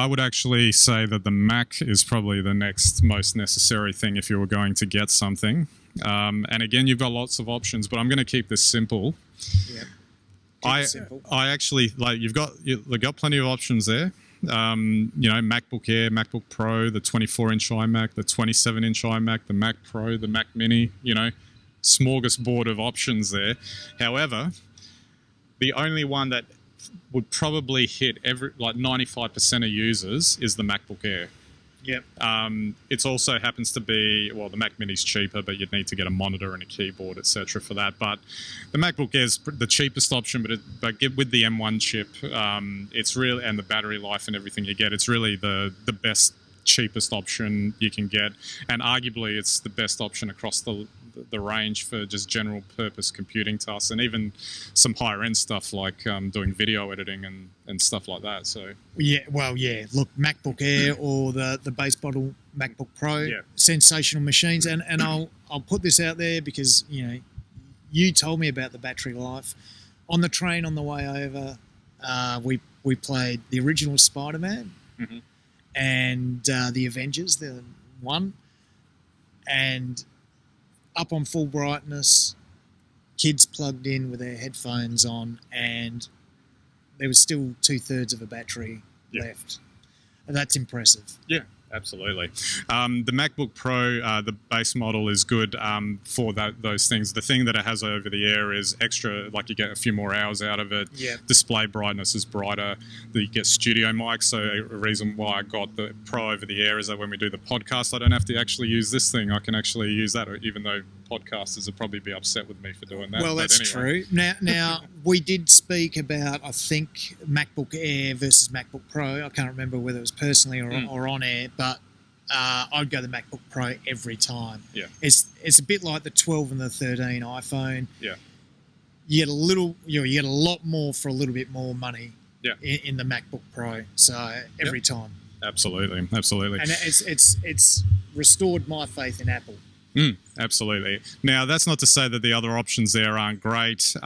would actually say that the Mac is probably the next most necessary thing if you were going to get something. And again, you've got lots of options, but I'm going to keep this simple. Yeah. I actually you've got plenty of options there. MacBook Air, MacBook Pro, the 24-inch iMac, the 27-inch iMac, the Mac Pro, the Mac Mini. Smorgasbord of options there. However, the only one that would probably hit 95% of users is the MacBook Air. Yep. It also happens to be, the Mac Mini's cheaper, but you'd need to get a monitor and a keyboard, etc. for that. But the MacBook Air is the cheapest option, but with the M1 chip, it's really, and the battery life and everything you get, it's really the best, cheapest option you can get. And arguably, it's the best option across the range for just general purpose computing tasks, and even some higher end stuff like doing video editing and stuff like that. So look, MacBook Air or the base model MacBook Pro, sensational machines. And I'll put this out there because you told me about the battery life. On the train on the way over, we played the original Spider-Man and the Avengers, the one, and up on full brightness, kids plugged in with their headphones on, and there was still 2/3 of a battery left. And that's impressive. Yeah, absolutely. The MacBook Pro, the base model is good for those things. The thing that it has over the air is extra, like you get a few more hours out of it. Yeah. Display brightness is brighter. You get studio mics. So a reason why I got the Pro over the air is that when we do the podcast, I don't have to actually use this thing. I can actually use that, even though podcasters would probably be upset with me for doing that. Well, that's true. Now we did speak about, I think, MacBook Air versus MacBook Pro. I can't remember whether it was personally or on air, but I'd go the MacBook Pro every time. Yeah. It's a bit like the 12 and the 13 iPhone. Yeah. You get you get a lot more for a little bit more money. Yeah. In the MacBook Pro. So every time. Absolutely. And it's restored my faith in Apple. Absolutely. Now, that's not to say that the other options there aren't great.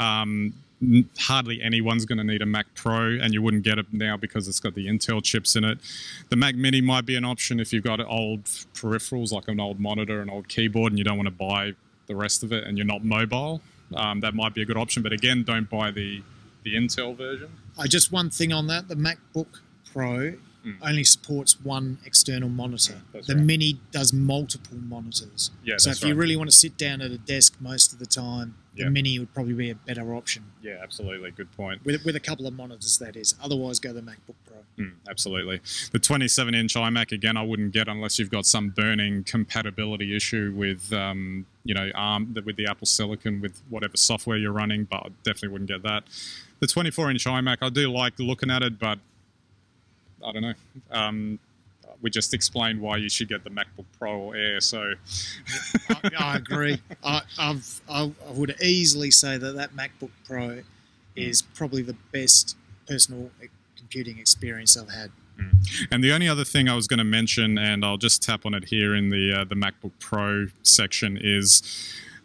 Hardly anyone's going to need a Mac Pro, and you wouldn't get it now because it's got the Intel chips in it. The Mac Mini might be an option if you've got old peripherals, like an old monitor, an old keyboard, and you don't want to buy the rest of it, and you're not mobile. That might be a good option. But again, don't buy the Intel version. Just one thing on that. The MacBook Pro only supports one external monitor. The Mini does multiple monitors. Yeah, so if you really want to sit down at a desk most of the time, the Mini would probably be a better option. Yeah, absolutely. Good point. With a couple of monitors, that is. Otherwise, go the MacBook Pro. Absolutely. The 27-inch iMac, again, I wouldn't get unless you've got some burning compatibility issue with, ARM, with the Apple Silicon, with whatever software you're running, but I definitely wouldn't get that. The 24-inch iMac, I do like looking at it, but I don't know. We just explained why you should get the MacBook Pro or Air, so... I agree. I would easily say that MacBook Pro is probably the best personal computing experience I've had. And the only other thing I was going to mention, and I'll just tap on it here in the MacBook Pro section, is...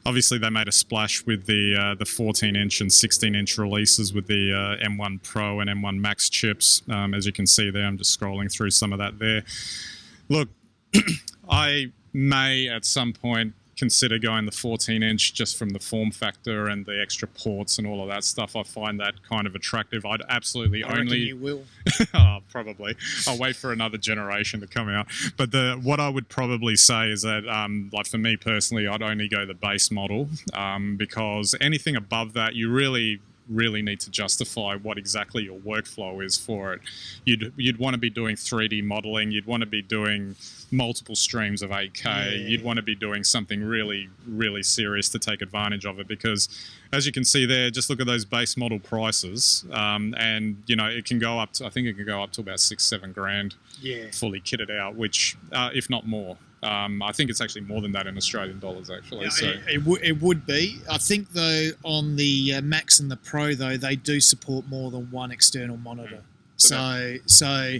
Obviously, they made a splash with the 14-inch and 16-inch releases with the M1 Pro and M1 Max chips. As you can see there, I'm just scrolling through some of that there. Look, I may at some point consider going the 14-inch just from the form factor and the extra ports and all of that stuff. I find that kind of attractive. I'd absolutely I reckon you will. Probably. I'll wait for another generation to come out. But what I would probably say is that, like for me personally, I'd only go the base model because anything above that, you really need to justify what exactly your workflow is for it. You'd want to be doing 3D modeling. You'd want to be doing multiple streams of 8K. Yeah. You'd want to be doing something really, really serious to take advantage of it because, as you can see there, just look at those base model prices, and it can go up to, I think it can go up to about $6-7 grand, fully kitted out, which if not more. I think it's actually more than that in Australian dollars, actually. Yeah, so it would be. I think, though, on the Max and the Pro, though, they do support more than one external monitor. So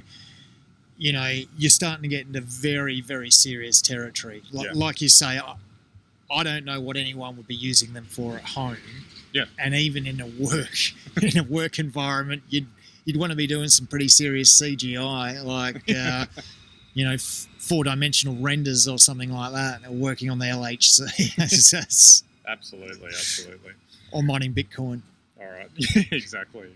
you're starting to get into very, very serious territory. Like you say, I don't know what anyone would be using them for at home. Yeah. And even in a work environment, you'd want to be doing some pretty serious CGI, like 4-dimensional renders or something like that, or working on the LHC. Absolutely. Or mining Bitcoin. All right. Exactly.